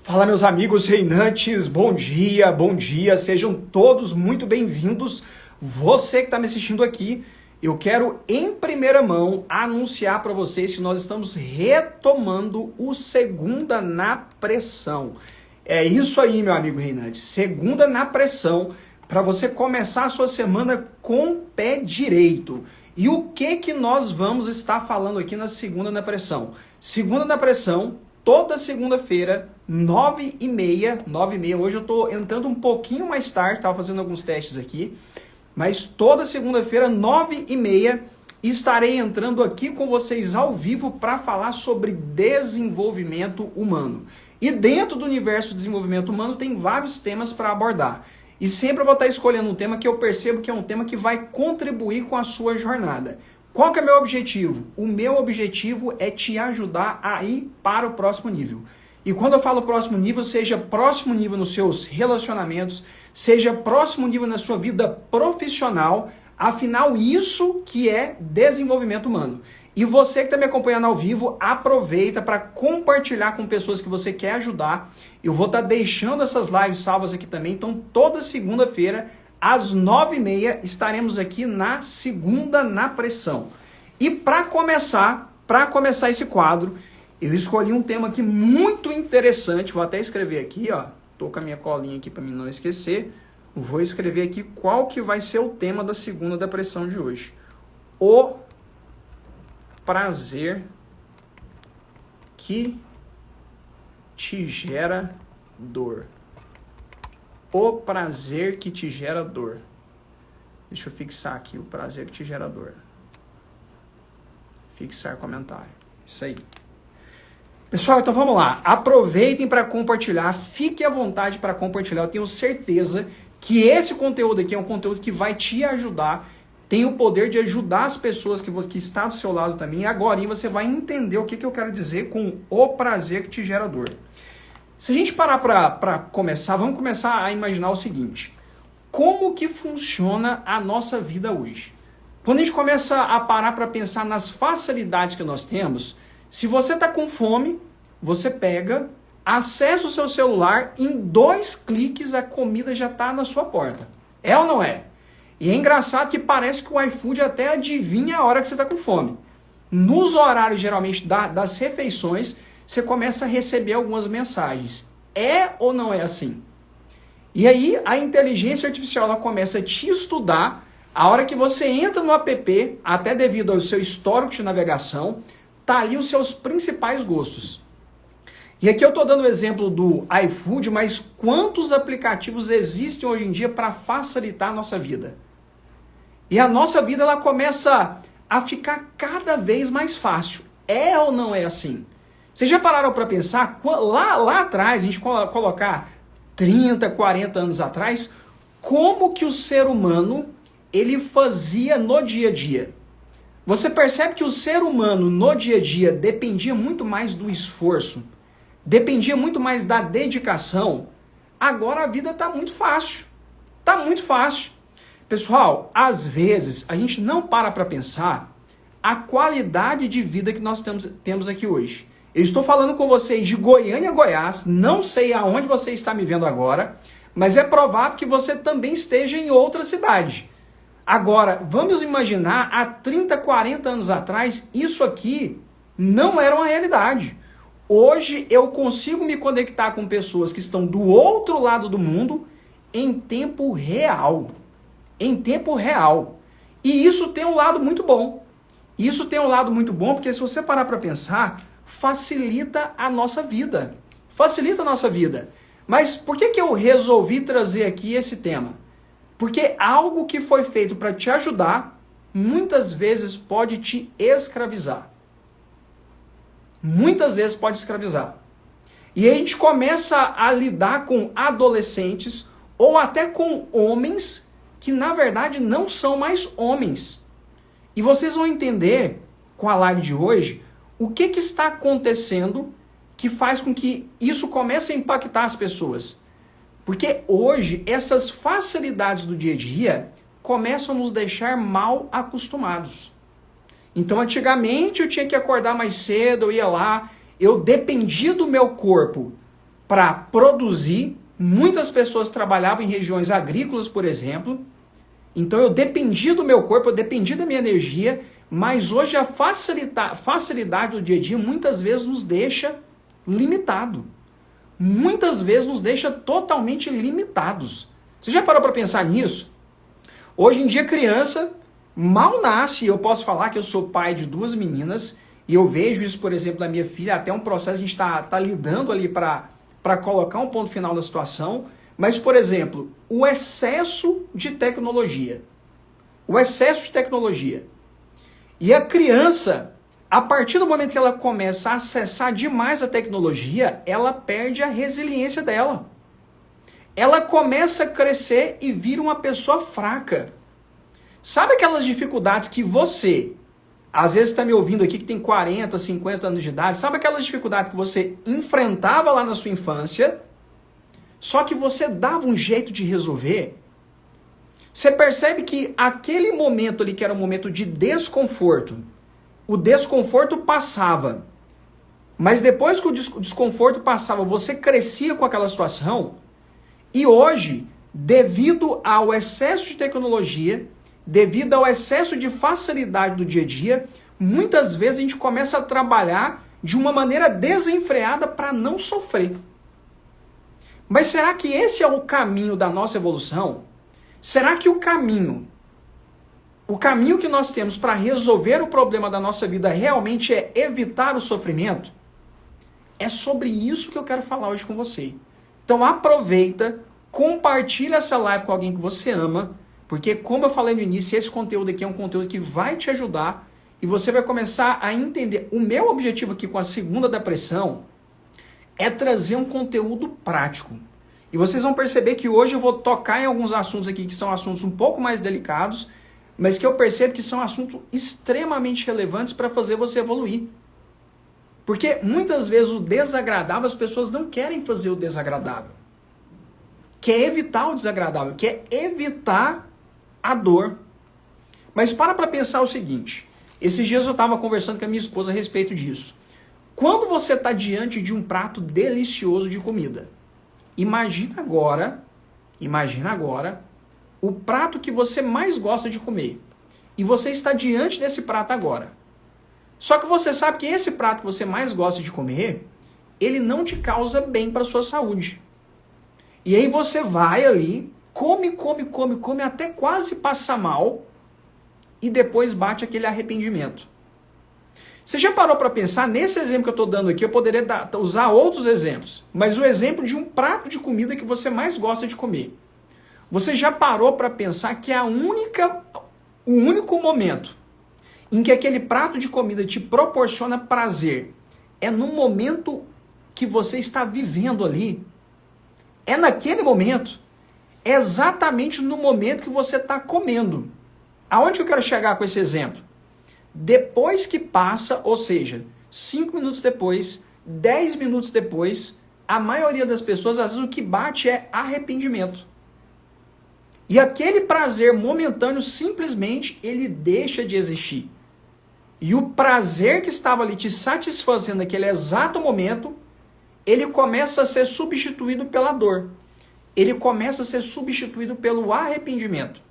Fala, meus amigos reinantes, bom dia, sejam todos muito bem-vindos. Você que está me assistindo aqui, eu quero em primeira mão anunciar para vocês que nós estamos retomando o Segunda na Pressão. É isso aí, meu amigo reinante, Segunda na Pressão, para você começar a sua semana com o pé direito. E o que nós vamos estar falando aqui na Segunda na Pressão? Segunda na Pressão, toda segunda-feira, 9h30, hoje eu estou entrando um pouquinho mais tarde, estava fazendo alguns testes aqui, mas toda segunda-feira, 9h30, estarei entrando aqui com vocês ao vivo para falar sobre desenvolvimento humano. E dentro do universo do desenvolvimento humano tem vários temas para abordar. E sempre eu vou estar escolhendo um tema que eu percebo que é um tema que vai contribuir com a sua jornada. Qual que é o meu objetivo? O meu objetivo é te ajudar a ir para o próximo nível. E quando eu falo próximo nível, seja próximo nível nos seus relacionamentos, seja próximo nível na sua vida profissional, afinal isso que é desenvolvimento humano. E você que está me acompanhando ao vivo, aproveita para compartilhar com pessoas que você quer ajudar. Eu vou estar deixando essas lives salvas aqui também, então toda segunda-feira, às 9h30, estaremos aqui na Segunda na Pressão. E para começar esse quadro, eu escolhi um tema aqui muito interessante, vou até escrever aqui, ó, tô com a minha colinha aqui para mim não esquecer, vou escrever aqui qual que vai ser o tema da Segunda da Pressão de hoje. O prazer que te gera dor. O prazer que te gera dor. Deixa eu fixar aqui o prazer que te gera dor. Fixar comentário. Isso aí. Pessoal, então vamos lá. Aproveitem para compartilhar. Fique à vontade para compartilhar. Eu tenho certeza que esse conteúdo aqui é um conteúdo que vai te ajudar. Tem o poder de ajudar as pessoas que estão do seu lado também. E agora você vai entender o que eu quero dizer com o prazer que te gera dor. Se a gente parar para começar, vamos começar a imaginar o seguinte. Como que funciona a nossa vida hoje? Quando a gente começa a parar para pensar nas facilidades que nós temos, se você está com fome, você pega, acessa o seu celular, em 2 cliques a comida já está na sua porta. É ou não é? E é engraçado que parece que o iFood até adivinha a hora que você está com fome. Nos horários, geralmente, das refeições, você começa a receber algumas mensagens. É ou não é assim? E aí, a inteligência artificial ela começa a te estudar. A hora que você entra no app, até devido ao seu histórico de navegação, tá ali os seus principais gostos. E aqui eu estou dando o exemplo do iFood, mas quantos aplicativos existem hoje em dia para facilitar a nossa vida? E a nossa vida ela começa a ficar cada vez mais fácil. É ou não é assim? Vocês já pararam para pensar, lá atrás, a gente colocar 30, 40 anos atrás, como que o ser humano ele fazia no dia a dia? Você percebe que o ser humano no dia a dia dependia muito mais do esforço, dependia muito mais da dedicação. Agora a vida está muito fácil. Está muito fácil. Pessoal, às vezes a gente não para pensar a qualidade de vida que nós temos aqui hoje. Eu estou falando com vocês de Goiânia, Goiás, não sei aonde você está me vendo agora, mas é provável que você também esteja em outra cidade. Agora, vamos imaginar, há 30, 40 anos atrás, isso aqui não era uma realidade. Hoje eu consigo me conectar com pessoas que estão do outro lado do mundo em tempo real. Em tempo real. E isso tem um lado muito bom. Isso tem um lado muito bom porque se você parar para pensar, facilita a nossa vida. Facilita a nossa vida. Mas por que eu resolvi trazer aqui esse tema? Porque algo que foi feito para te ajudar, muitas vezes pode te escravizar. Muitas vezes pode escravizar. E aí a gente começa a lidar com adolescentes ou até com homens que na verdade não são mais homens. E vocês vão entender com a live de hoje o que está acontecendo que faz com que isso comece a impactar as pessoas. Porque hoje essas facilidades do dia a dia começam a nos deixar mal acostumados. Então antigamente eu tinha que acordar mais cedo, eu ia lá, eu dependia do meu corpo para produzir. Muitas pessoas trabalhavam em regiões agrícolas, por exemplo. Então eu dependia do meu corpo, eu dependia da minha energia, mas hoje a facilidade do dia a dia muitas vezes nos deixa limitado. Muitas vezes nos deixa totalmente limitados. Você já parou para pensar nisso? Hoje em dia criança mal nasce, eu posso falar que eu sou pai de 2 meninas, e eu vejo isso, por exemplo, da minha filha, até um processo, a gente tá lidando ali para colocar um ponto final na situação, mas, por exemplo, o excesso de tecnologia. O excesso de tecnologia. E a criança, a partir do momento que ela começa a acessar demais a tecnologia, ela perde a resiliência dela. Ela começa a crescer e vira uma pessoa fraca. Sabe aquelas dificuldades que você, às vezes está me ouvindo aqui que tem 40, 50 anos de idade, sabe aquelas dificuldades que você enfrentava lá na sua infância, só que você dava um jeito de resolver? Você percebe que aquele momento ali que era um momento de desconforto, o desconforto passava, mas depois que o desconforto passava, você crescia com aquela situação, e hoje, devido ao excesso de tecnologia, devido ao excesso de facilidade do dia a dia, muitas vezes a gente começa a trabalhar de uma maneira desenfreada para não sofrer. Mas será que esse é o caminho da nossa evolução? Será que o caminho que nós temos para resolver o problema da nossa vida realmente é evitar o sofrimento? É sobre isso que eu quero falar hoje com você. Então aproveita, compartilha essa live com alguém que você ama, porque como eu falei no início, esse conteúdo aqui é um conteúdo que vai te ajudar e você vai começar a entender. O meu objetivo aqui com a segunda da pressão é trazer um conteúdo prático. E vocês vão perceber que hoje eu vou tocar em alguns assuntos aqui que são assuntos um pouco mais delicados, mas que eu percebo que são assuntos extremamente relevantes para fazer você evoluir. Porque muitas vezes o desagradável, as pessoas não querem fazer o desagradável. Quer evitar o desagradável, quer evitar a dor. Mas para pensar o seguinte, esses dias eu estava conversando com a minha esposa a respeito disso. Quando você está diante de um prato delicioso de comida, imagina agora o prato que você mais gosta de comer. E você está diante desse prato agora. Só que você sabe que esse prato que você mais gosta de comer, ele não te causa bem para a sua saúde. E aí você vai ali, come até quase passar mal e depois bate aquele arrependimento. Você já parou para pensar, nesse exemplo que eu estou dando aqui, eu poderia usar outros exemplos, mas o exemplo de um prato de comida que você mais gosta de comer. Você já parou para pensar que o único momento em que aquele prato de comida te proporciona prazer é no momento que você está vivendo ali? É naquele momento, é exatamente no momento que você está comendo. Aonde eu quero chegar com esse exemplo? Depois que passa, ou seja, 5 minutos depois, 10 minutos depois, a maioria das pessoas, às vezes o que bate é arrependimento. E aquele prazer momentâneo, simplesmente, ele deixa de existir. E o prazer que estava ali te satisfazendo naquele exato momento, ele começa a ser substituído pela dor. Ele começa a ser substituído pelo arrependimento.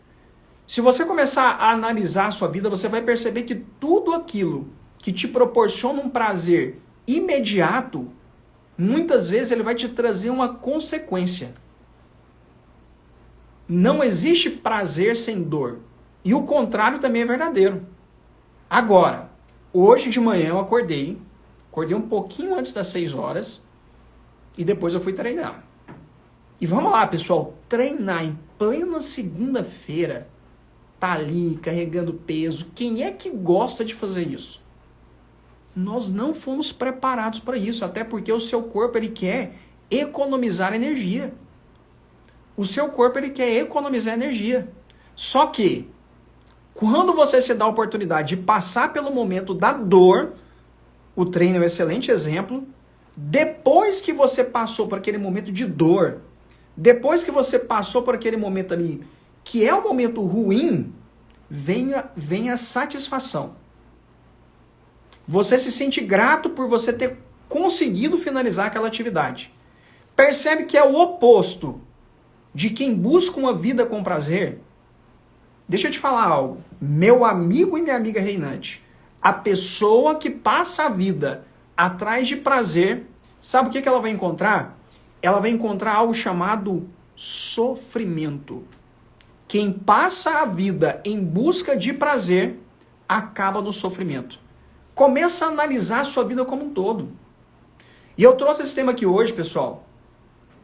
Se você começar a analisar a sua vida, você vai perceber que tudo aquilo que te proporciona um prazer imediato, muitas vezes ele vai te trazer uma consequência. Não existe prazer sem dor. E o contrário também é verdadeiro. Agora, hoje de manhã eu acordei um pouquinho antes das 6 horas e depois eu fui treinar. E vamos lá, pessoal, treinar em plena segunda-feira, tá ali carregando peso. Quem é que gosta de fazer isso? Nós não fomos preparados para isso, até porque o seu corpo ele quer economizar energia. O seu corpo ele quer economizar energia. Só que quando você se dá a oportunidade de passar pelo momento da dor, o treino é um excelente exemplo. Depois que você passou por aquele momento de dor, depois que você passou por aquele momento ali, que é um momento ruim, vem a satisfação. Você se sente grato por você ter conseguido finalizar aquela atividade. Percebe que é o oposto de quem busca uma vida com prazer? Deixa eu te falar algo. Meu amigo e minha amiga reinante, a pessoa que passa a vida atrás de prazer, sabe o que ela vai encontrar? Ela vai encontrar algo chamado sofrimento. Quem passa a vida em busca de prazer, acaba no sofrimento. Começa a analisar a sua vida como um todo. E eu trouxe esse tema aqui hoje, pessoal,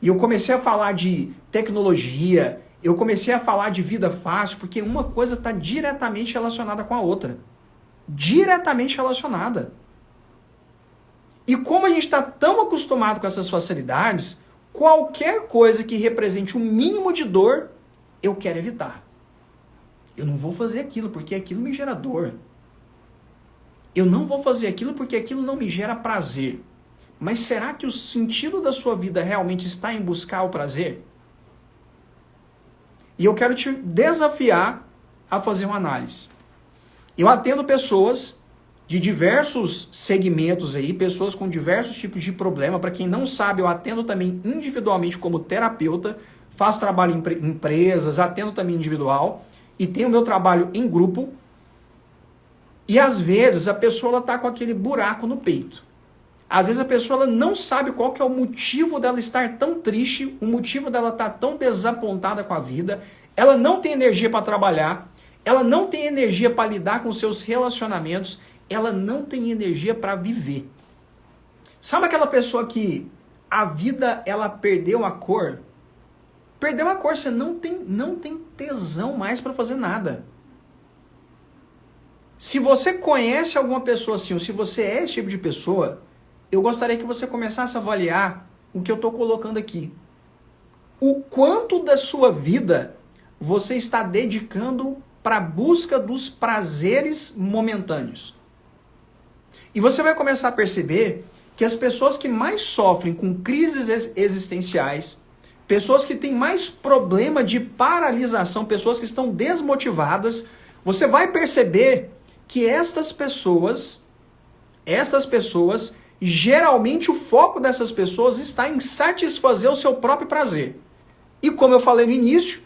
e eu comecei a falar de tecnologia, eu comecei a falar de vida fácil, porque uma coisa está diretamente relacionada com a outra. Diretamente relacionada. E como a gente está tão acostumado com essas facilidades, qualquer coisa que represente um mínimo de dor, eu quero evitar. Eu não vou fazer aquilo porque aquilo me gera dor. Eu não vou fazer aquilo porque aquilo não me gera prazer. Mas será que o sentido da sua vida realmente está em buscar o prazer? E eu quero te desafiar a fazer uma análise. Eu atendo pessoas de diversos segmentos aí, pessoas com diversos tipos de problema. Para quem não sabe, eu atendo também individualmente como terapeuta, faço trabalho em empresas, atendo também individual e tenho meu trabalho em grupo. E às vezes a pessoa está com aquele buraco no peito. Às vezes a pessoa ela não sabe qual que é o motivo dela estar tão triste, o motivo dela estar tão desapontada com a vida, ela não tem energia para trabalhar, ela não tem energia para lidar com seus relacionamentos, ela não tem energia para viver. Sabe aquela pessoa que a vida ela perdeu a cor? Perdeu a cor, você não tem tesão mais para fazer nada. Se você conhece alguma pessoa assim, ou se você é esse tipo de pessoa, eu gostaria que você começasse a avaliar o que eu estou colocando aqui. O quanto da sua vida você está dedicando para a busca dos prazeres momentâneos. E você vai começar a perceber que as pessoas que mais sofrem com crises existenciais, pessoas que têm mais problema de paralisação, pessoas que estão desmotivadas, você vai perceber que estas pessoas, geralmente o foco dessas pessoas está em satisfazer o seu próprio prazer. E como eu falei no início,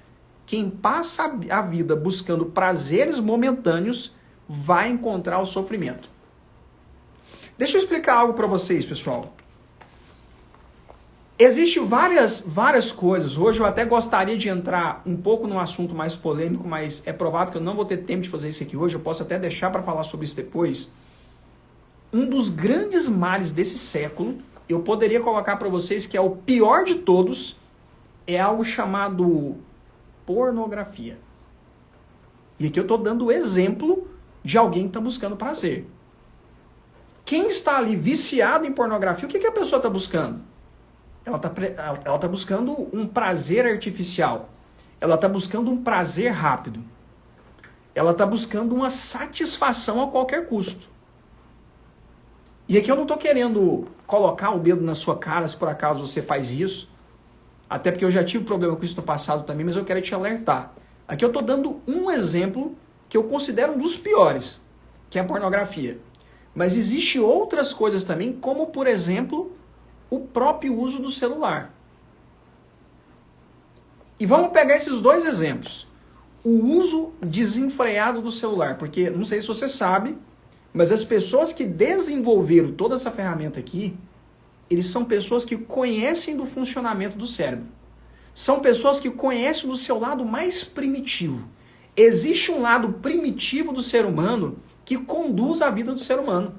quem passa a vida buscando prazeres momentâneos vai encontrar o sofrimento. Deixa eu explicar algo para vocês, pessoal. Existem várias coisas. Hoje eu até gostaria de entrar um pouco num assunto mais polêmico, mas é provável que eu não vou ter tempo de fazer isso aqui hoje. Eu posso até deixar para falar sobre isso depois. Um dos grandes males desse século, eu poderia colocar para vocês que é o pior de todos, é algo chamado pornografia. E aqui eu estou dando o exemplo de alguém que está buscando prazer. Quem está ali viciado em pornografia, o que a pessoa está buscando? Ela está buscando um prazer artificial. Ela está buscando um prazer rápido. Ela está buscando uma satisfação a qualquer custo. E aqui eu não estou querendo colocar o dedo na sua cara se por acaso você faz isso. Até porque eu já tive problema com isso no passado também, mas eu quero te alertar. Aqui eu estou dando um exemplo que eu considero um dos piores, que é a pornografia. Mas existem outras coisas também, como por exemplo, o próprio uso do celular. E vamos pegar esses dois exemplos. O uso desenfreado do celular, porque não sei se você sabe, mas as pessoas que desenvolveram toda essa ferramenta aqui, eles são pessoas que conhecem do funcionamento do cérebro. São pessoas que conhecem do seu lado mais primitivo. Existe um lado primitivo do ser humano que conduz a vida do ser humano.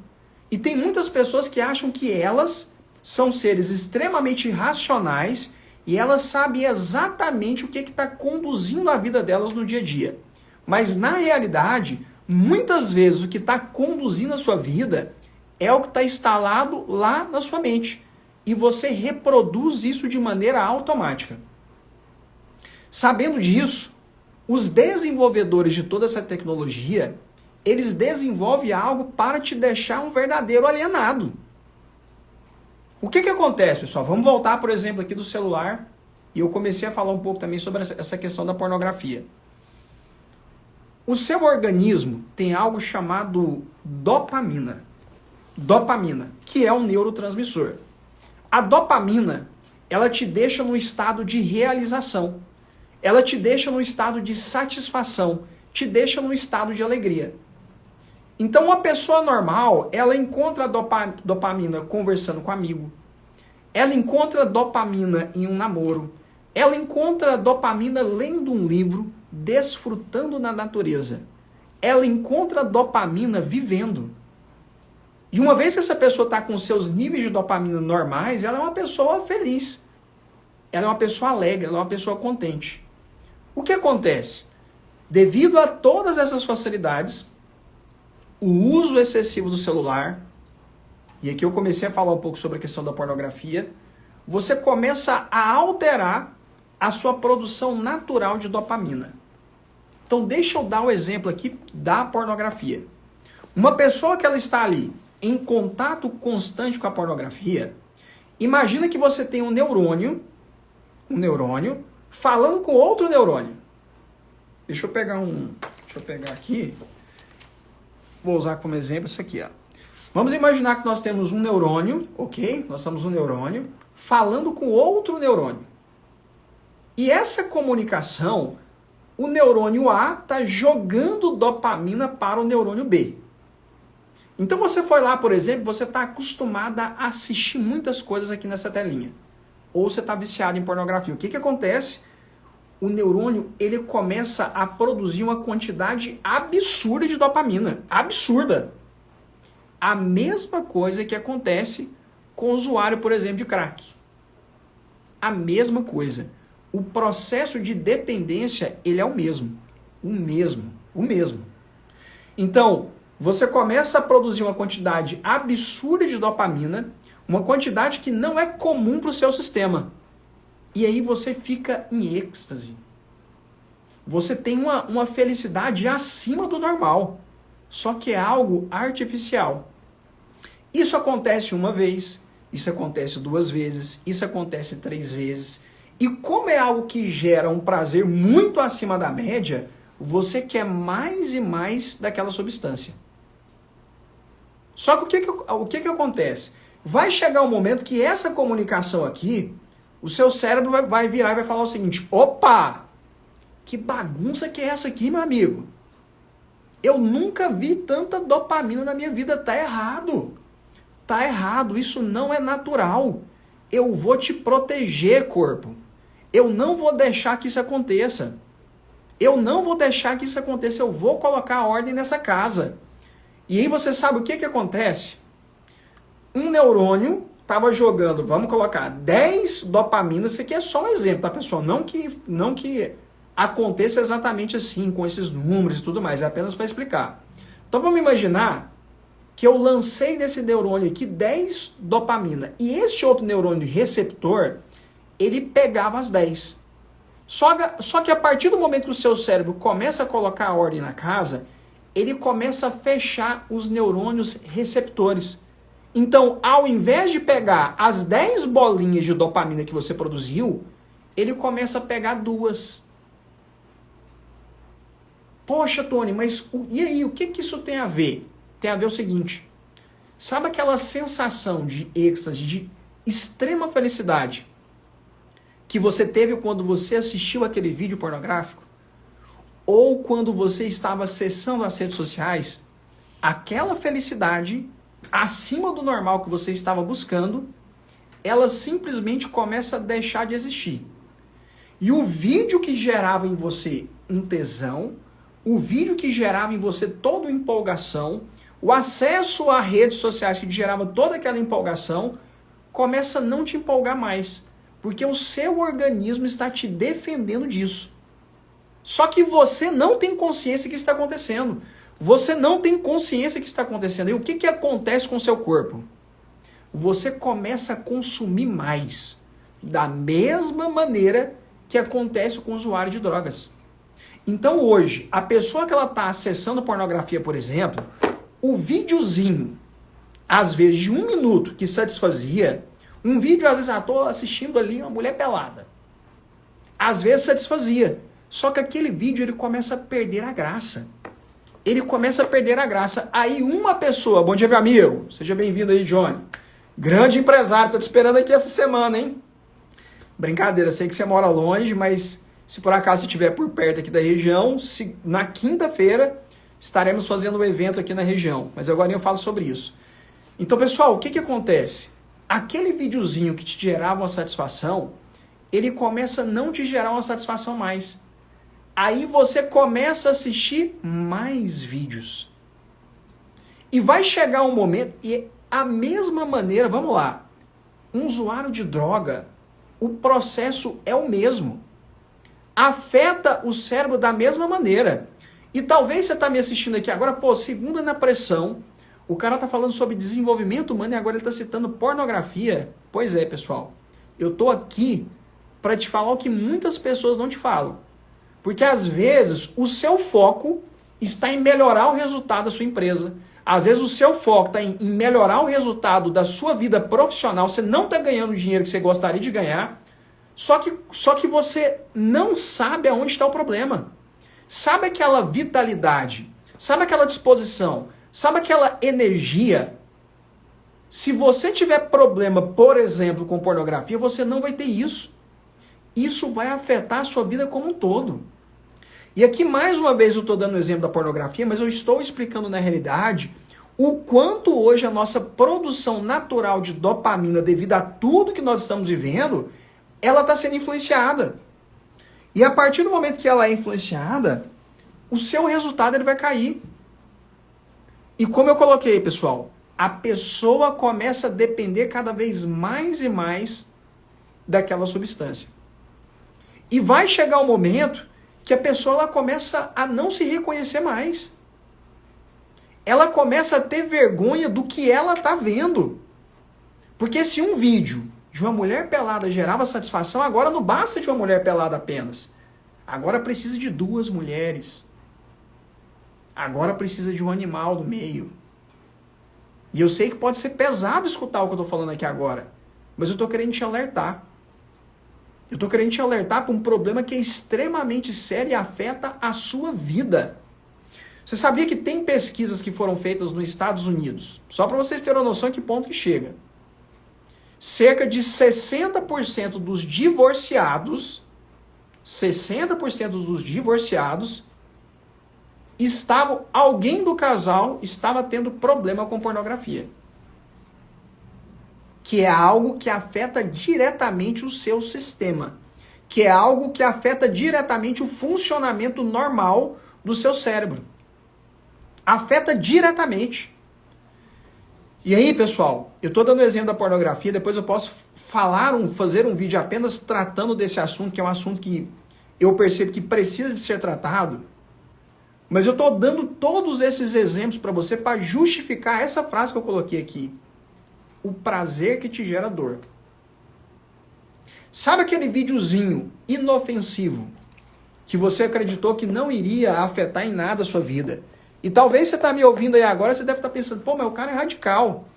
E tem muitas pessoas que acham que elas são seres extremamente racionais e elas sabem exatamente o que está conduzindo a vida delas no dia a dia. Mas na realidade, muitas vezes o que está conduzindo a sua vida é o que está instalado lá na sua mente. E você reproduz isso de maneira automática. Sabendo disso, os desenvolvedores de toda essa tecnologia, eles desenvolvem algo para te deixar um verdadeiro alienado. O que acontece, pessoal? Vamos voltar, por exemplo, aqui do celular. E eu comecei a falar um pouco também sobre essa questão da pornografia. O seu organismo tem algo chamado dopamina. Dopamina, que é um neurotransmissor. A dopamina, ela te deixa num estado de realização. Ela te deixa num estado de satisfação, te deixa num estado de alegria. Então, uma pessoa normal, ela encontra dopamina conversando com amigo, ela encontra dopamina em um namoro, ela encontra dopamina lendo um livro, desfrutando na natureza. Ela encontra dopamina vivendo. E uma vez que essa pessoa está com seus níveis de dopamina normais, ela é uma pessoa feliz. Ela é uma pessoa alegre, ela é uma pessoa contente. O que acontece? Devido a todas essas facilidades, o uso excessivo do celular, e aqui eu comecei a falar um pouco sobre a questão da pornografia, você começa a alterar a sua produção natural de dopamina. Então deixa eu dar o exemplo aqui da pornografia. Uma pessoa que ela está ali em contato constante com a pornografia, imagina que você tem um neurônio falando com outro neurônio. Deixa eu pegar aqui. Vou usar como exemplo isso aqui, ó. Vamos imaginar que nós temos um neurônio, ok? Nós temos um neurônio falando com outro neurônio. E essa comunicação, o neurônio A está jogando dopamina para o neurônio B. Então você foi lá, por exemplo, você está acostumado a assistir muitas coisas aqui nessa telinha. Ou você está viciado em pornografia. O que acontece? O neurônio, ele começa a produzir uma quantidade absurda de dopamina. Absurda. A mesma coisa que acontece com o usuário, por exemplo, de crack. A mesma coisa. O processo de dependência, ele é o mesmo. O mesmo. Então, você começa a produzir uma quantidade absurda de dopamina, uma quantidade que não é comum para o seu sistema. E aí você fica em êxtase. Você tem uma felicidade acima do normal. Só que é algo artificial. Isso acontece uma vez, isso acontece 2 vezes, isso acontece 3 vezes. E como é algo que gera um prazer muito acima da média, você quer mais e mais daquela substância. Só que o que acontece? Vai chegar um momento que essa comunicação aqui, o seu cérebro vai virar e vai falar o seguinte: opa, que bagunça que é essa aqui, meu amigo? Eu nunca vi tanta dopamina na minha vida, tá errado. Tá errado, isso não é natural. Eu vou te proteger, corpo. Eu não vou deixar que isso aconteça. Eu não vou deixar que isso aconteça, eu vou colocar a ordem nessa casa. E aí você sabe o que acontece? Um neurônio estava jogando, vamos colocar, 10 dopaminas, isso aqui é só um exemplo, tá, pessoal? Não que aconteça exatamente assim, com esses números e tudo mais, é apenas para explicar. Então vamos imaginar que eu lancei desse neurônio aqui 10 dopamina, e este outro neurônio receptor, ele pegava as 10. Só que a partir do momento que o seu cérebro começa a colocar a ordem na casa, ele começa a fechar os neurônios receptores. Então, ao invés de pegar as 10 bolinhas de dopamina que você produziu, ele começa a pegar 2. Poxa, Tony, mas e aí, o que isso tem a ver? Tem a ver o seguinte, sabe aquela sensação de êxtase, de extrema felicidade que você teve quando você assistiu aquele vídeo pornográfico? Ou quando você estava acessando as redes sociais? Aquela felicidade acima do normal que você estava buscando, ela simplesmente começa a deixar de existir. E o vídeo que gerava em você um tesão, o vídeo que gerava em você toda uma empolgação, o acesso a redes sociais que gerava toda aquela empolgação, começa a não te empolgar mais. Porque o seu organismo está te defendendo disso. Só que você não tem consciência que está acontecendo. Você não tem consciência que está acontecendo. E o que acontece com o seu corpo? Você começa a consumir mais. Da mesma maneira que acontece com o usuário de drogas. Então hoje, a pessoa que ela está acessando pornografia, por exemplo, o videozinho, às vezes de 1 minuto, que satisfazia, um vídeo, às vezes, estou assistindo ali uma mulher pelada. Às vezes satisfazia. Só que aquele vídeo, ele começa a perder a graça. Ele começa a perder a graça. Aí uma pessoa, bom dia, meu amigo, seja bem-vindo aí, Johnny. Grande empresário, tô te esperando aqui essa semana, hein? Brincadeira, sei que você mora longe, mas se por acaso você estiver por perto aqui da região, na quinta-feira estaremos fazendo um evento aqui na região. Mas agora eu falo sobre isso. Então, pessoal, o que acontece? Aquele videozinho que te gerava uma satisfação, ele começa a não te gerar uma satisfação mais. Aí você começa a assistir mais vídeos. E vai chegar um momento, e a mesma maneira, vamos lá, um usuário de droga, o processo é o mesmo. Afeta o cérebro da mesma maneira. E talvez você está me assistindo aqui agora, pô, segunda na pressão, o cara está falando sobre desenvolvimento humano e agora ele está citando pornografia. Pois é, pessoal, eu estou aqui para te falar o que muitas pessoas não te falam. Porque às vezes o seu foco está em melhorar o resultado da sua empresa. Às vezes o seu foco está em melhorar o resultado da sua vida profissional. Você não está ganhando o dinheiro que você gostaria de ganhar. Só que você não sabe aonde está o problema. Sabe aquela vitalidade? Sabe aquela disposição? Sabe aquela energia? Se você tiver problema, por exemplo, com pornografia, você não vai ter isso. Isso vai afetar a sua vida como um todo. E aqui, mais uma vez, eu estou dando o exemplo da pornografia, mas eu estou explicando na realidade o quanto hoje a nossa produção natural de dopamina, devido a tudo que nós estamos vivendo, ela está sendo influenciada. E a partir do momento que ela é influenciada, o seu resultado ele vai cair. E como eu coloquei, pessoal, a pessoa começa a depender cada vez mais e mais daquela substância. E vai chegar um momento que a pessoa ela começa a não se reconhecer mais. Ela começa a ter vergonha do que ela está vendo. Porque se um vídeo de uma mulher pelada gerava satisfação, agora não basta de uma mulher pelada apenas. Agora precisa de duas mulheres. Agora precisa de um animal no meio. E eu sei que pode ser pesado escutar o que eu estou falando aqui agora, mas eu estou querendo te alertar. Eu estou querendo te alertar para um problema que é extremamente sério e afeta a sua vida. Você sabia que tem pesquisas que foram feitas nos Estados Unidos? Só para vocês terem uma noção de que ponto que chega. Cerca de 60% dos divorciados, 60% dos divorciados, alguém do casal estava tendo problema com pornografia. Que é algo que afeta diretamente o seu sistema. Que é algo que afeta diretamente o funcionamento normal do seu cérebro. Afeta diretamente. E aí, pessoal, eu estou dando o exemplo da pornografia, depois eu posso fazer um vídeo apenas tratando desse assunto, que é um assunto que eu percebo que precisa de ser tratado. Mas eu estou dando todos esses exemplos para você para justificar essa frase que eu coloquei aqui. O prazer que te gera dor. Sabe aquele videozinho inofensivo que você acreditou que não iria afetar em nada a sua vida? E talvez você está me ouvindo aí agora, você deve estar pensando, pô, mas o cara é radical.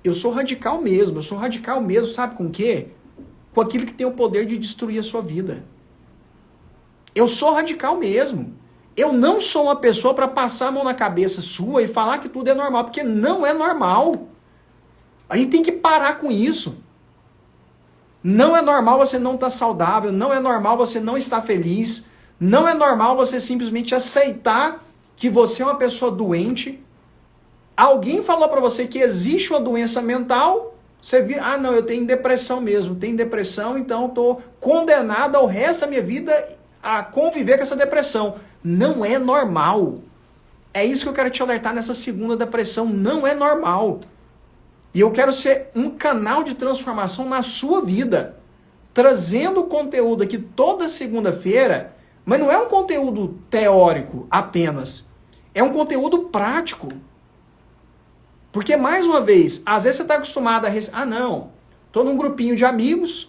Eu sou radical mesmo, sabe com o quê? Com aquilo que tem o poder de destruir a sua vida. Eu sou radical mesmo. Eu não sou uma pessoa para passar a mão na cabeça sua e falar que tudo é normal, porque não é normal. A gente tem que parar com isso. Não é normal você não estar saudável, não é normal você não estar feliz, não é normal você simplesmente aceitar que você é uma pessoa doente. Alguém falou para você que existe uma doença mental, você vira, não, eu tenho depressão mesmo, tenho depressão, então estou condenado ao resto da minha vida a conviver com essa depressão. Não é normal. É isso que eu quero te alertar nessa segunda depressão, não é normal. E eu quero ser um canal de transformação na sua vida, trazendo conteúdo aqui toda segunda-feira, mas não é um conteúdo teórico apenas, é um conteúdo prático. Porque, mais uma vez, às vezes você está acostumado a... não, estou num grupinho de amigos,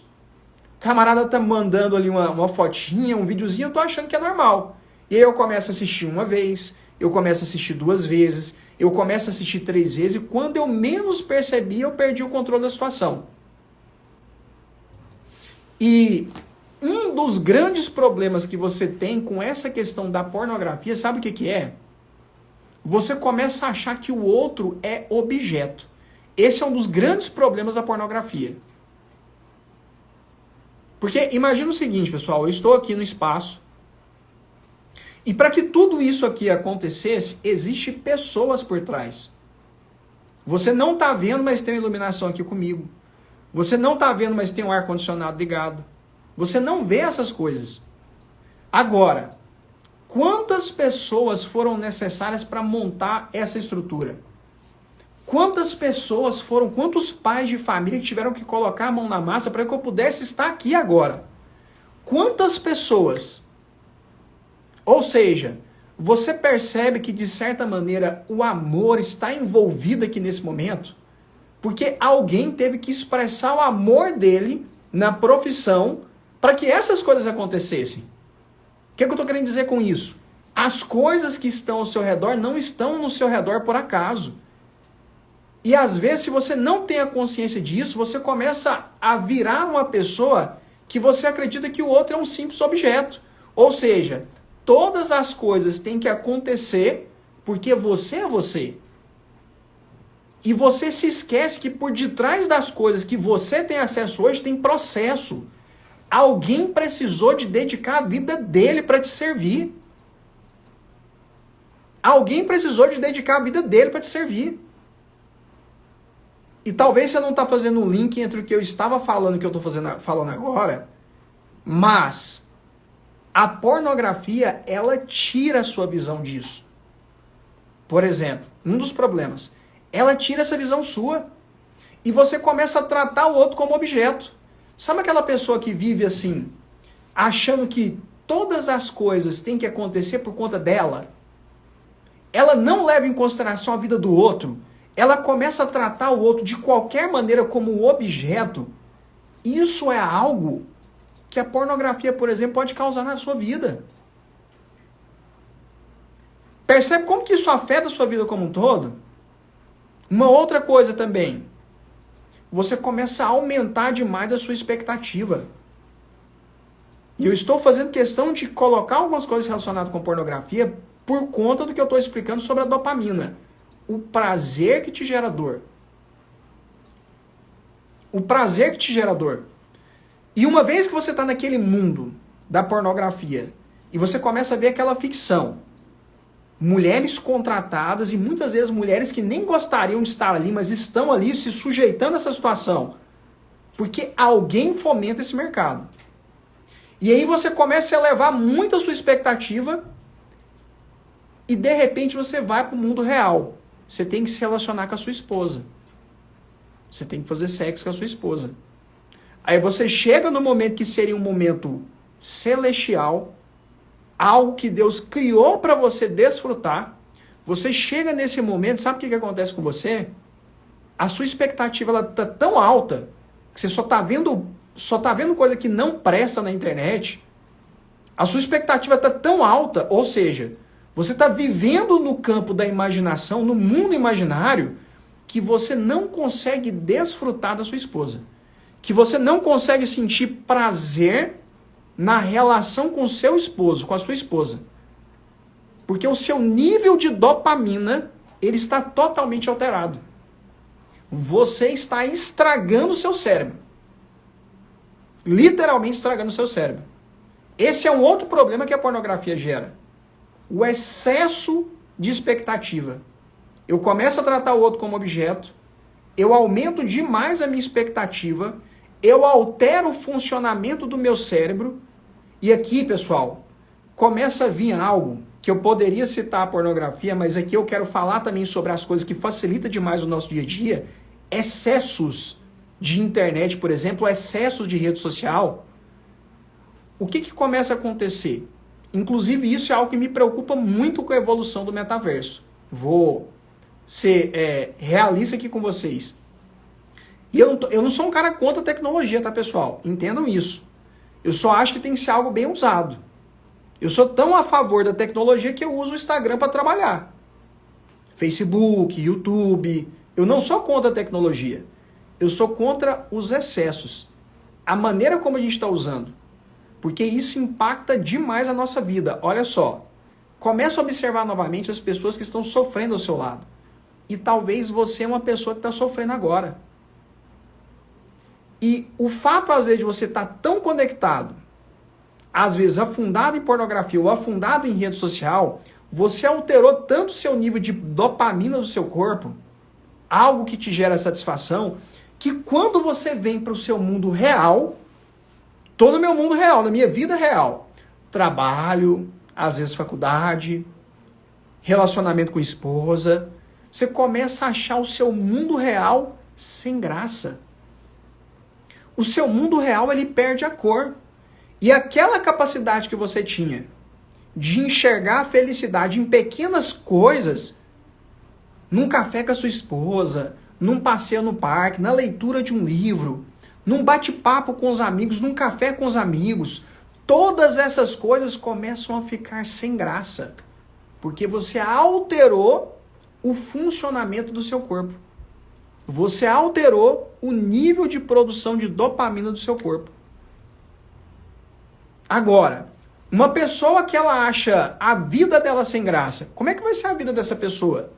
o camarada está mandando ali uma fotinha, um videozinho, eu estou achando que é normal. E aí eu começo a assistir uma vez, eu começo a assistir 2 vezes, eu começo a assistir 3 vezes, e quando eu menos percebi, eu perdi o controle da situação. E um dos grandes problemas que você tem com essa questão da pornografia, sabe o que é? Você começa a achar que o outro é objeto. Esse é um dos grandes problemas da pornografia. Porque imagina o seguinte, pessoal, eu estou aqui no espaço, e para que tudo isso aqui acontecesse, existe pessoas por trás. Você não está vendo, mas tem uma iluminação aqui comigo. Você não está vendo, mas tem um ar-condicionado ligado. Você não vê essas coisas. Agora, quantas pessoas foram necessárias para montar essa estrutura? Quantas pessoas foram, quantos pais de família que tiveram que colocar a mão na massa para que eu pudesse estar aqui agora? Quantas pessoas? Ou seja, você percebe que de certa maneira o amor está envolvido aqui nesse momento? Porque alguém teve que expressar o amor dele na profissão para que essas coisas acontecessem. O que é que eu estou querendo dizer com isso? As coisas que estão ao seu redor não estão no seu redor por acaso. E às vezes, se você não tem a consciência disso, você começa a virar uma pessoa que você acredita que o outro é um simples objeto. Ou seja, todas as coisas têm que acontecer porque você é você. E você se esquece que por detrás das coisas que você tem acesso hoje tem processo. Alguém precisou de dedicar a vida dele para te servir. Alguém precisou de dedicar a vida dele para te servir. E talvez você não está fazendo um link entre o que eu estava falando e o que eu estou falando agora, mas a pornografia, ela tira a sua visão disso. Por exemplo, um dos problemas, ela tira essa visão sua e você começa a tratar o outro como objeto. Sabe aquela pessoa que vive assim, achando que todas as coisas têm que acontecer por conta dela? Ela não leva em consideração a vida do outro. Ela começa a tratar o outro de qualquer maneira como objeto. Isso é algo que a pornografia, por exemplo, pode causar na sua vida. Percebe como que isso afeta a sua vida como um todo? Uma outra coisa também. Você começa a aumentar demais a sua expectativa. E eu estou fazendo questão de colocar algumas coisas relacionadas com pornografia por conta do que eu estou explicando sobre a dopamina. O prazer que te gera dor. O prazer que te gera dor. E uma vez que você está naquele mundo da pornografia e você começa a ver aquela ficção, mulheres contratadas e muitas vezes mulheres que nem gostariam de estar ali, mas estão ali se sujeitando a essa situação, porque alguém fomenta esse mercado. E aí você começa a elevar muito a sua expectativa e de repente você vai para o mundo real. Você tem que se relacionar com a sua esposa. Você tem que fazer sexo com a sua esposa. Aí você chega no momento que seria um momento celestial, algo que Deus criou para você desfrutar. Você chega nesse momento, sabe o que acontece com você? A sua expectativa está tão alta que você só está vendo coisa que não presta na internet. A sua expectativa está tão alta, ou seja, você está vivendo no campo da imaginação, no mundo imaginário, que você não consegue desfrutar da sua esposa. Que você não consegue sentir prazer na relação com o seu esposo, com a sua esposa. Porque o seu nível de dopamina, ele está totalmente alterado. Você está estragando o seu cérebro. Literalmente estragando o seu cérebro. Esse é um outro problema que a pornografia gera. O excesso de expectativa. Eu começo a tratar o outro como objeto, eu aumento demais a minha expectativa, eu altero o funcionamento do meu cérebro, e aqui, pessoal, começa a vir algo que eu poderia citar a pornografia, mas aqui eu quero falar também sobre as coisas que facilitam demais o nosso dia a dia, excessos de internet, por exemplo, excessos de rede social. O que começa a acontecer? Inclusive, isso é algo que me preocupa muito com a evolução do metaverso. Vou ser realista aqui com vocês. E eu não sou um cara contra a tecnologia, tá, pessoal? Entendam isso. Eu só acho que tem que ser algo bem usado. Eu sou tão a favor da tecnologia que eu uso o Instagram para trabalhar. Facebook, YouTube. Eu não sou contra a tecnologia. Eu sou contra os excessos. A maneira como a gente está usando. Porque isso impacta demais a nossa vida. Olha só. Começa a observar novamente as pessoas que estão sofrendo ao seu lado. E talvez você é uma pessoa que está sofrendo agora. E o fato, às vezes, de você estar tão conectado, às vezes afundado em pornografia ou afundado em rede social, você alterou tanto o seu nível de dopamina do seu corpo, algo que te gera satisfação, que quando você vem para o seu mundo real, tô no meu mundo real, na minha vida real, trabalho, às vezes faculdade, relacionamento com esposa, você começa a achar o seu mundo real sem graça. O seu mundo real, ele perde a cor. E aquela capacidade que você tinha de enxergar a felicidade em pequenas coisas, num café com a sua esposa, num passeio no parque, na leitura de um livro, num bate-papo com os amigos, num café com os amigos, todas essas coisas começam a ficar sem graça, porque você alterou o funcionamento do seu corpo. Você alterou o nível de produção de dopamina do seu corpo. Agora, uma pessoa que ela acha a vida dela sem graça, como é que vai ser a vida dessa pessoa?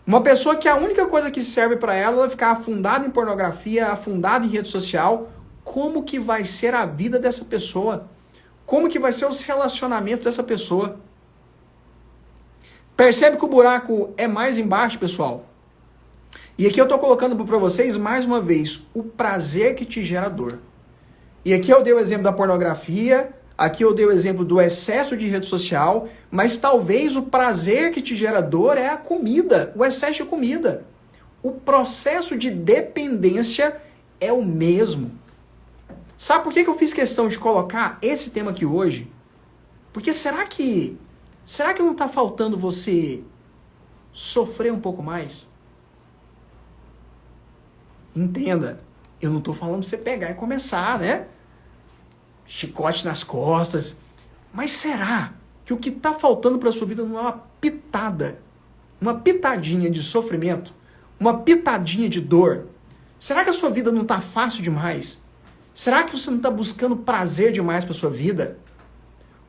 Uma pessoa que a única coisa que serve para ela é ficar afundada em pornografia, afundada em rede social, como que vai ser a vida dessa pessoa? Como que vai ser os relacionamentos dessa pessoa? Percebe que o buraco é mais embaixo, pessoal? E aqui eu estou colocando para vocês, mais uma vez, o prazer que te gera dor. E aqui eu dei o exemplo da pornografia, aqui eu dei o exemplo do excesso de rede social, mas talvez o prazer que te gera dor é a comida, o excesso de comida. O processo de dependência é o mesmo. Sabe por que eu fiz questão de colocar esse tema aqui hoje? Porque será que não está faltando você sofrer um pouco mais? Entenda, eu não estou falando para você pegar e começar, né? Chicote nas costas. Mas será que o que está faltando para a sua vida não é uma pitada, uma pitadinha de sofrimento, uma pitadinha de dor? Será que a sua vida não está fácil demais? Será que você não está buscando prazer demais para a sua vida?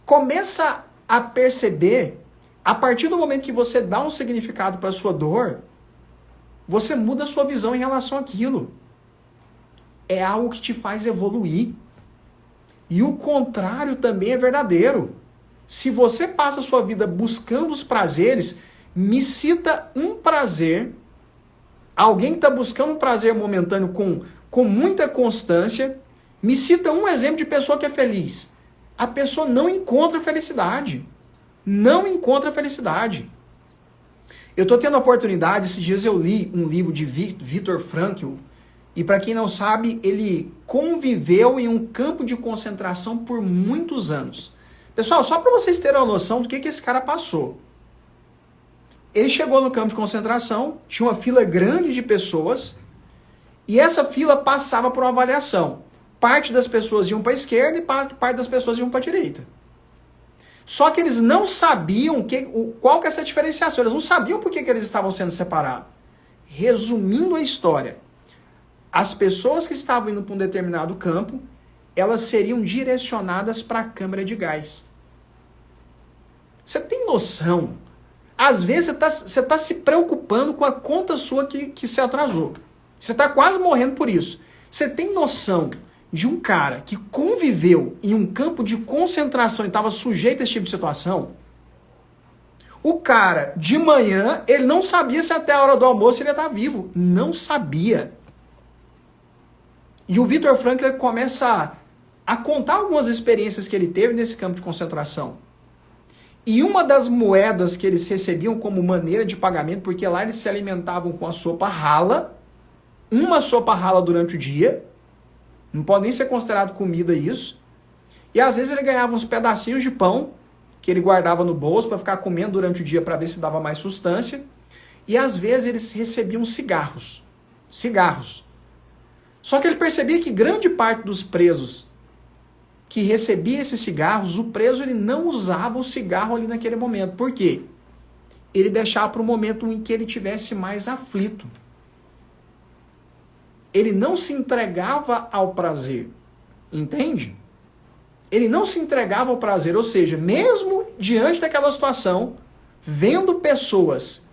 Começa a perceber, a partir do momento que você dá um significado para a sua dor, você muda a sua visão em relação àquilo. É algo que te faz evoluir. E o contrário também é verdadeiro. Se você passa a sua vida buscando os prazeres, me cita um prazer, alguém que está buscando um prazer momentâneo com muita constância, me cita um exemplo de pessoa que é feliz. A pessoa não encontra felicidade. Não encontra felicidade. Eu estou tendo a oportunidade, esses dias eu li um livro de Viktor Frankl, e para quem não sabe, ele conviveu em um campo de concentração por muitos anos. Pessoal, só para vocês terem uma noção do que esse cara passou. Ele chegou no campo de concentração, tinha uma fila grande de pessoas, e essa fila passava por uma avaliação. Parte das pessoas iam para a esquerda e parte das pessoas iam para a direita. Só que eles não sabiam qual que é essa diferenciação, eles não sabiam por que eles estavam sendo separados. Resumindo a história, as pessoas que estavam indo para um determinado campo, elas seriam direcionadas para a câmara de gás. Você tem noção? Às vezes você está se preocupando com a conta sua que se atrasou. Você está quase morrendo por isso. Você tem noção de um cara que conviveu em um campo de concentração e estava sujeito a esse tipo de situação? O cara, de manhã, ele não sabia se até a hora do almoço ele ia estar vivo. Não sabia. E o Viktor Frankl começa a contar algumas experiências que ele teve nesse campo de concentração. E uma das moedas que eles recebiam como maneira de pagamento, porque lá eles se alimentavam com a sopa rala, uma sopa rala durante o dia, não pode nem ser considerado comida isso, e às vezes ele ganhava uns pedacinhos de pão, que ele guardava no bolso para ficar comendo durante o dia para ver se dava mais sustância, e às vezes eles recebiam cigarros. Só que ele percebia que grande parte dos presos que recebia esses cigarros, o preso ele não usava o cigarro ali naquele momento. Por quê? Ele deixava para o momento em que ele tivesse mais aflito. Ele não se entregava ao prazer. Entende? Ele não se entregava ao prazer. Ou seja, mesmo diante daquela situação, vendo pessoas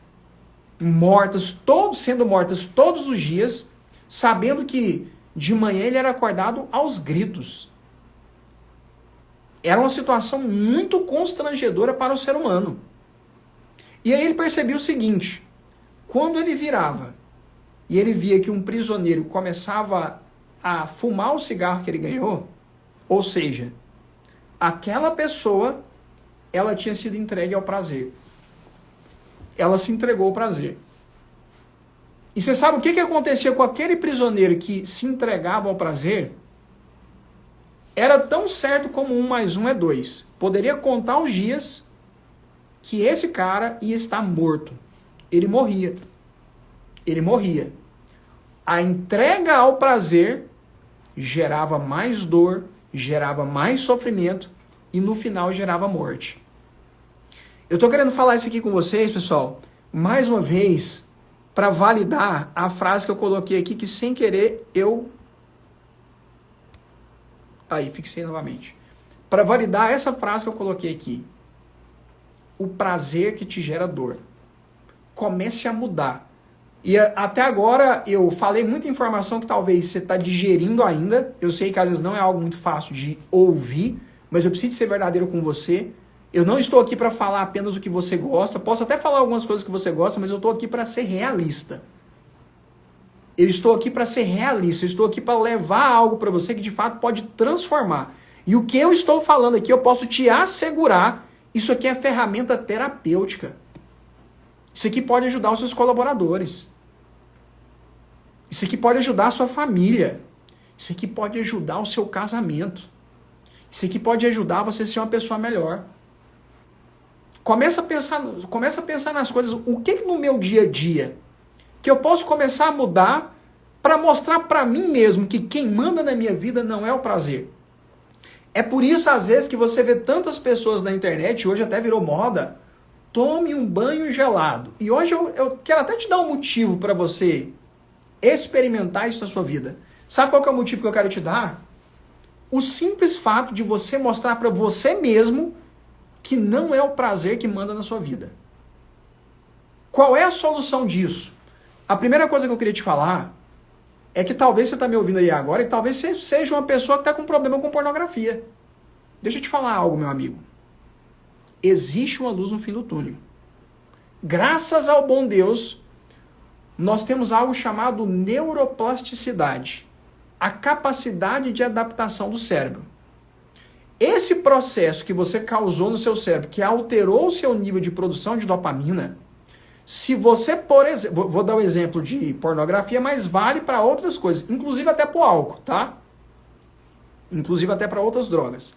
mortas, sendo mortas todos os dias, sabendo que De manhã ele era acordado aos gritos. Era uma situação muito constrangedora para o ser humano. E aí ele percebia o seguinte, quando ele virava e ele via que um prisioneiro começava a fumar o cigarro que ele ganhou, ou seja, aquela pessoa, ela tinha sido entregue ao prazer. Ela se entregou ao prazer. E você sabe o que acontecia com aquele prisioneiro que se entregava ao prazer? Era tão certo como 1 mais 1 é 2. Poderia contar os dias que esse cara ia estar morto. Ele morria. Ele morria. A entrega ao prazer gerava mais dor, gerava mais sofrimento e no final gerava morte. Eu estou querendo falar isso aqui com vocês, pessoal, mais uma vez, para validar a frase que eu coloquei aqui, que sem querer eu... Aí, fixei novamente. Para validar essa frase que eu coloquei aqui. O prazer que te gera dor. Comece a mudar. E até agora eu falei muita informação que talvez você está digerindo ainda. Eu sei que às vezes não é algo muito fácil de ouvir, mas eu preciso ser verdadeiro com você. Eu não estou aqui para falar apenas o que você gosta. Posso até falar algumas coisas que você gosta, mas eu estou aqui para ser realista. Eu estou aqui para ser realista. Eu estou aqui para levar algo para você que de fato pode transformar. E o que eu estou falando aqui, eu posso te assegurar, isso aqui é ferramenta terapêutica. Isso aqui pode ajudar os seus colaboradores. Isso aqui pode ajudar a sua família. Isso aqui pode ajudar o seu casamento. Isso aqui pode ajudar você a ser uma pessoa melhor. Começa a pensar nas coisas. O que no meu dia a dia que eu posso começar a mudar para mostrar para mim mesmo que quem manda na minha vida não é o prazer. É por isso, às vezes, que você vê tantas pessoas na internet, hoje até virou moda, tome um banho gelado. E hoje eu quero até te dar um motivo para você experimentar isso na sua vida. Sabe qual que é o motivo que eu quero te dar? O simples fato de você mostrar para você mesmo que não é o prazer que manda na sua vida. Qual é a solução disso? A primeira coisa que eu queria te falar é que talvez você está me ouvindo aí agora e talvez você seja uma pessoa que está com problema com pornografia. Deixa eu te falar algo, meu amigo. Existe uma luz no fim do túnel. Graças ao bom Deus, nós temos algo chamado neuroplasticidade. A capacidade de adaptação do cérebro. Esse processo que você causou no seu cérebro, que alterou o seu nível de produção de dopamina, se você, por exemplo, vou dar um exemplo de pornografia, mas vale para outras coisas, inclusive até para o álcool, tá? Inclusive até para outras drogas.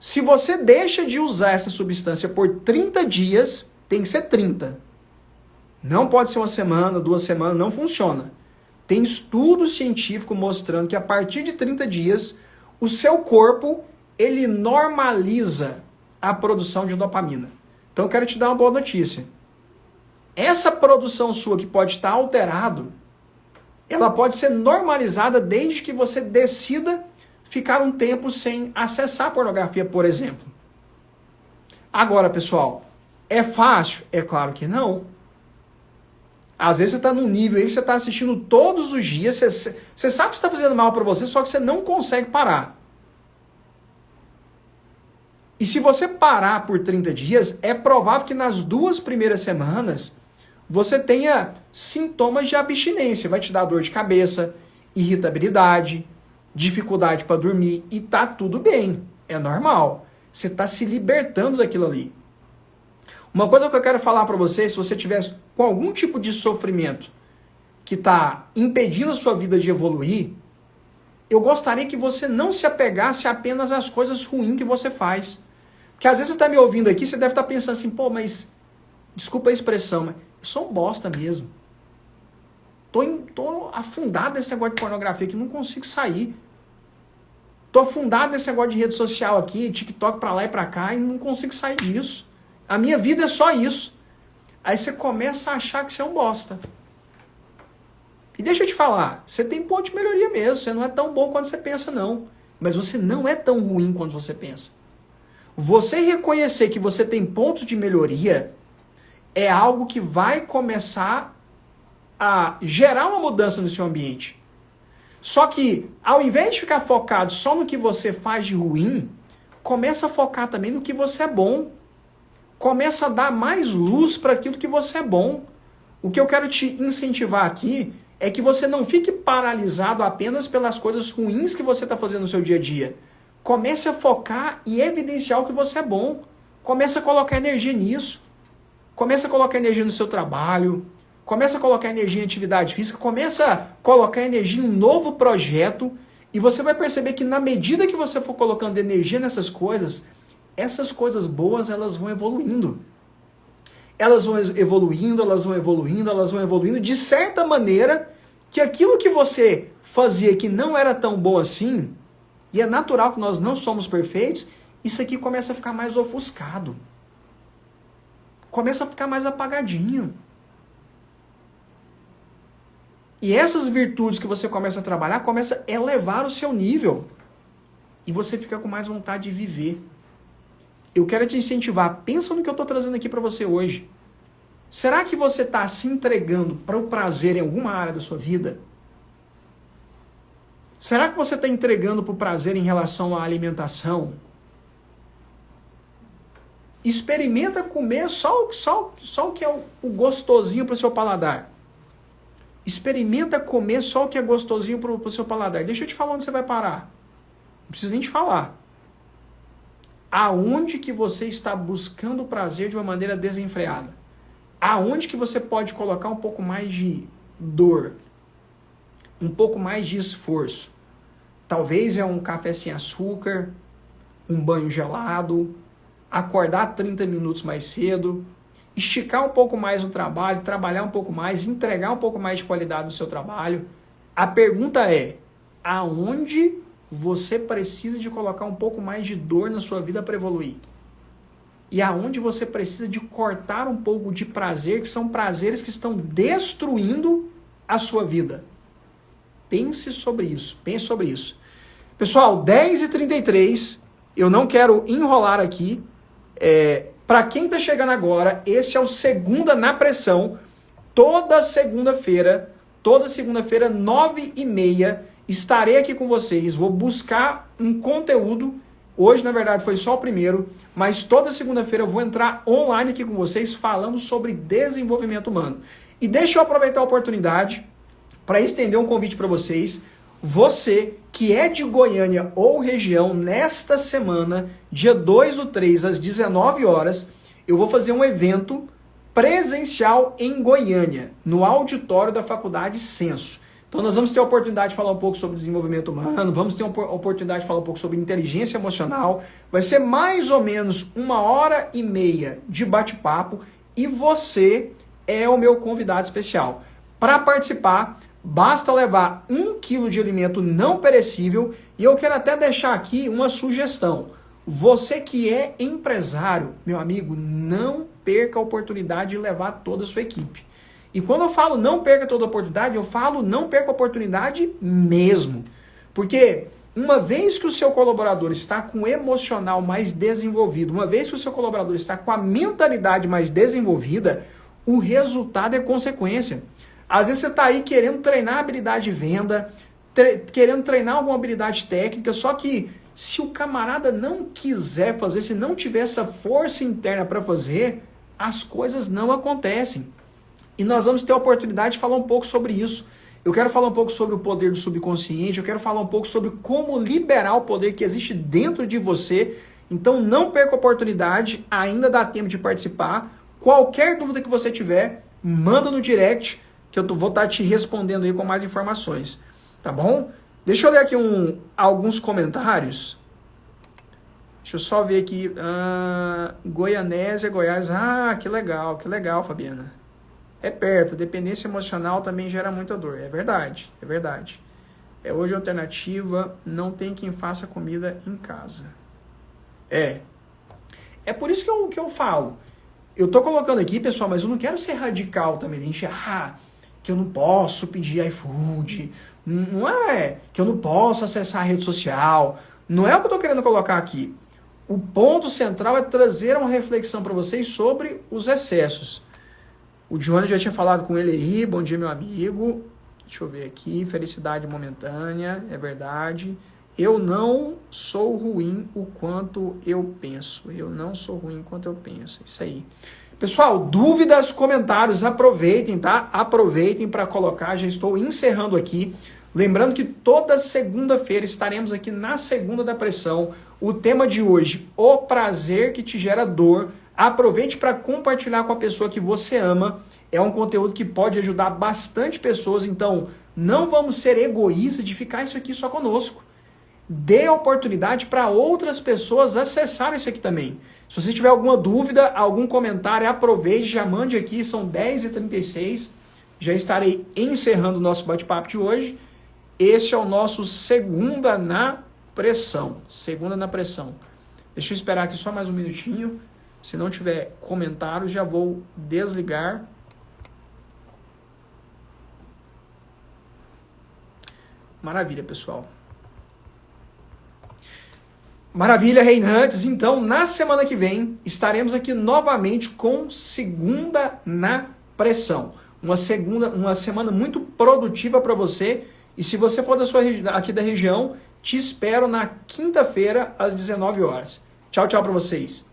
Se você deixa de usar essa substância por 30 dias, tem que ser 30. Não pode ser uma semana, 2 semanas, não funciona. Tem estudo científico mostrando que a partir de 30 dias, o seu corpo, ele normaliza a produção de dopamina. Então eu quero te dar uma boa notícia. Essa produção sua que pode estar alterado, ela pode ser normalizada desde que você decida ficar um tempo sem acessar a pornografia, por exemplo. Agora, pessoal, é fácil? É claro que não. Às vezes você está num nível aí que você está assistindo todos os dias, você sabe que está fazendo mal para você, só que você não consegue parar. E se você parar por 30 dias, é provável que nas 2 primeiras semanas você tenha sintomas de abstinência. Vai te dar dor de cabeça, irritabilidade, dificuldade para dormir e tá tudo bem. É normal. Você está se libertando daquilo ali. Uma coisa que eu quero falar para você, se você tiver com algum tipo de sofrimento que está impedindo a sua vida de evoluir, eu gostaria que você não se apegasse apenas às coisas ruins que você faz. Porque às vezes você está me ouvindo aqui, você deve estar pensando assim, pô, mas, desculpa a expressão, mas eu sou um bosta mesmo. Tô afundado nesse negócio de pornografia que não consigo sair. Tô afundado nesse negócio de rede social aqui, TikTok pra lá e pra cá, e não consigo sair disso. A minha vida é só isso. Aí você começa a achar que você é um bosta. E deixa eu te falar, você tem ponto de melhoria mesmo, você não é tão bom quanto você pensa não. Mas você não é tão ruim quanto você pensa. Você reconhecer que você tem pontos de melhoria é algo que vai começar a gerar uma mudança no seu ambiente. Só que, ao invés de ficar focado só no que você faz de ruim, começa a focar também no que você é bom. Começa a dar mais luz para aquilo que você é bom. O que eu quero te incentivar aqui é que você não fique paralisado apenas pelas coisas ruins que você está fazendo no seu dia a dia. Comece a focar e evidenciar o que você é bom. Comece a colocar energia nisso. Comece a colocar energia no seu trabalho. Comece a colocar energia em atividade física. Comece a colocar energia em um novo projeto. E você vai perceber que na medida que você for colocando energia nessas coisas, essas coisas boas, elas vão evoluindo. Elas vão evoluindo, elas vão evoluindo, elas vão evoluindo, de certa maneira que aquilo que você fazia que não era tão bom assim, e é natural que nós não somos perfeitos, isso aqui começa a ficar mais ofuscado. Começa a ficar mais apagadinho. E essas virtudes que você começa a trabalhar, começa a elevar o seu nível. E você fica com mais vontade de viver. Eu quero te incentivar, pensa no que eu estou trazendo aqui para você hoje. Será que você está se entregando para o prazer em alguma área da sua vida? Será que você está entregando para o prazer em relação à alimentação? Experimenta comer só o que é o gostosinho para o seu paladar. Experimenta comer só o que é gostosinho para o seu paladar. Deixa eu te falar onde você vai parar. Não preciso nem te falar. Aonde que você está buscando o prazer de uma maneira desenfreada? Aonde que você pode colocar um pouco mais de dor? Um pouco mais de esforço? Talvez é um café sem açúcar, um banho gelado, acordar 30 minutos mais cedo, esticar um pouco mais no trabalho, trabalhar um pouco mais, entregar um pouco mais de qualidade no seu trabalho. A pergunta é, aonde você precisa de colocar um pouco mais de dor na sua vida para evoluir? E aonde você precisa de cortar um pouco de prazer, que são prazeres que estão destruindo a sua vida? Pense sobre isso, pense sobre isso. Pessoal, 10h33, eu não quero enrolar aqui. Para quem está chegando agora, esse é o Segunda na Pressão. Toda segunda-feira, 9h30, estarei aqui com vocês. Vou buscar um conteúdo. Hoje, na verdade, foi só o primeiro, mas toda segunda-feira eu vou entrar online aqui com vocês falando sobre desenvolvimento humano. E deixa eu aproveitar a oportunidade para estender um convite para vocês. Você que é de Goiânia ou região, nesta semana, dia 2/3, às 19 horas, eu vou fazer um evento presencial em Goiânia, no auditório da Faculdade Senso. Então nós vamos ter a oportunidade de falar um pouco sobre desenvolvimento humano, vamos ter a oportunidade de falar um pouco sobre inteligência emocional. Vai ser mais ou menos 1h30 de bate-papo e você é o meu convidado especial. Para participar, basta levar 1 quilo de alimento não perecível e eu quero até deixar aqui uma sugestão. Você que é empresário, meu amigo, não perca a oportunidade de levar toda a sua equipe. E quando eu falo não perca toda a oportunidade, eu falo não perca a oportunidade mesmo. Porque uma vez que o seu colaborador está com o emocional mais desenvolvido, uma vez que o seu colaborador está com a mentalidade mais desenvolvida, o resultado é consequência. Às vezes você está aí querendo treinar habilidade de venda, querendo treinar alguma habilidade técnica, só que se o camarada não quiser fazer, se não tiver essa força interna para fazer, as coisas não acontecem. E nós vamos ter a oportunidade de falar um pouco sobre isso. Eu quero falar um pouco sobre o poder do subconsciente, eu quero falar um pouco sobre como liberar o poder que existe dentro de você. Então não perca a oportunidade, ainda dá tempo de participar. Qualquer dúvida que você tiver, manda no direct, que eu vou estar te respondendo aí com mais informações. Tá bom? Deixa eu ler aqui alguns comentários. Deixa eu só ver aqui. Goianésia, Goiás. Que legal, Fabiana. É perto, dependência emocional também gera muita dor. É verdade, é verdade. Hoje a alternativa, não tem quem faça comida em casa. É por isso que eu falo. Eu tô colocando aqui, pessoal, mas eu não quero ser radical também. A gente, que eu não posso pedir iFood. Não é que eu não posso acessar a rede social. Não é o que eu tô querendo colocar aqui. O ponto central é trazer uma reflexão para vocês sobre os excessos. O Johnny já tinha falado com ele aí. Bom dia, meu amigo. Deixa eu ver aqui. Felicidade momentânea, é verdade. Eu não sou ruim o quanto eu penso. Eu não sou ruim o quanto eu penso. Isso aí. Pessoal, dúvidas, comentários, aproveitem, tá? Aproveitem para colocar. Já estou encerrando aqui. Lembrando que toda segunda-feira estaremos aqui na Segunda da Pressão. O tema de hoje, o prazer que te gera dor. Aproveite para compartilhar com a pessoa que você ama. É um conteúdo que pode ajudar bastante pessoas. Então, não vamos ser egoístas de ficar isso aqui só conosco. Dê oportunidade para outras pessoas acessarem isso aqui também. Se você tiver alguma dúvida, algum comentário, aproveite, já mande aqui. São 10h36. Já estarei encerrando o nosso bate-papo de hoje. Esse é o nosso Segunda na Pressão. Segunda na Pressão. Deixa eu esperar aqui só mais um minutinho. Se não tiver comentários, já vou desligar. Maravilha, pessoal. Maravilha, reinantes. Então, na semana que vem, estaremos aqui novamente com Segunda na Pressão. Uma semana muito produtiva para você. E se você for aqui da região, te espero na quinta-feira, às 19 horas. Tchau, tchau para vocês.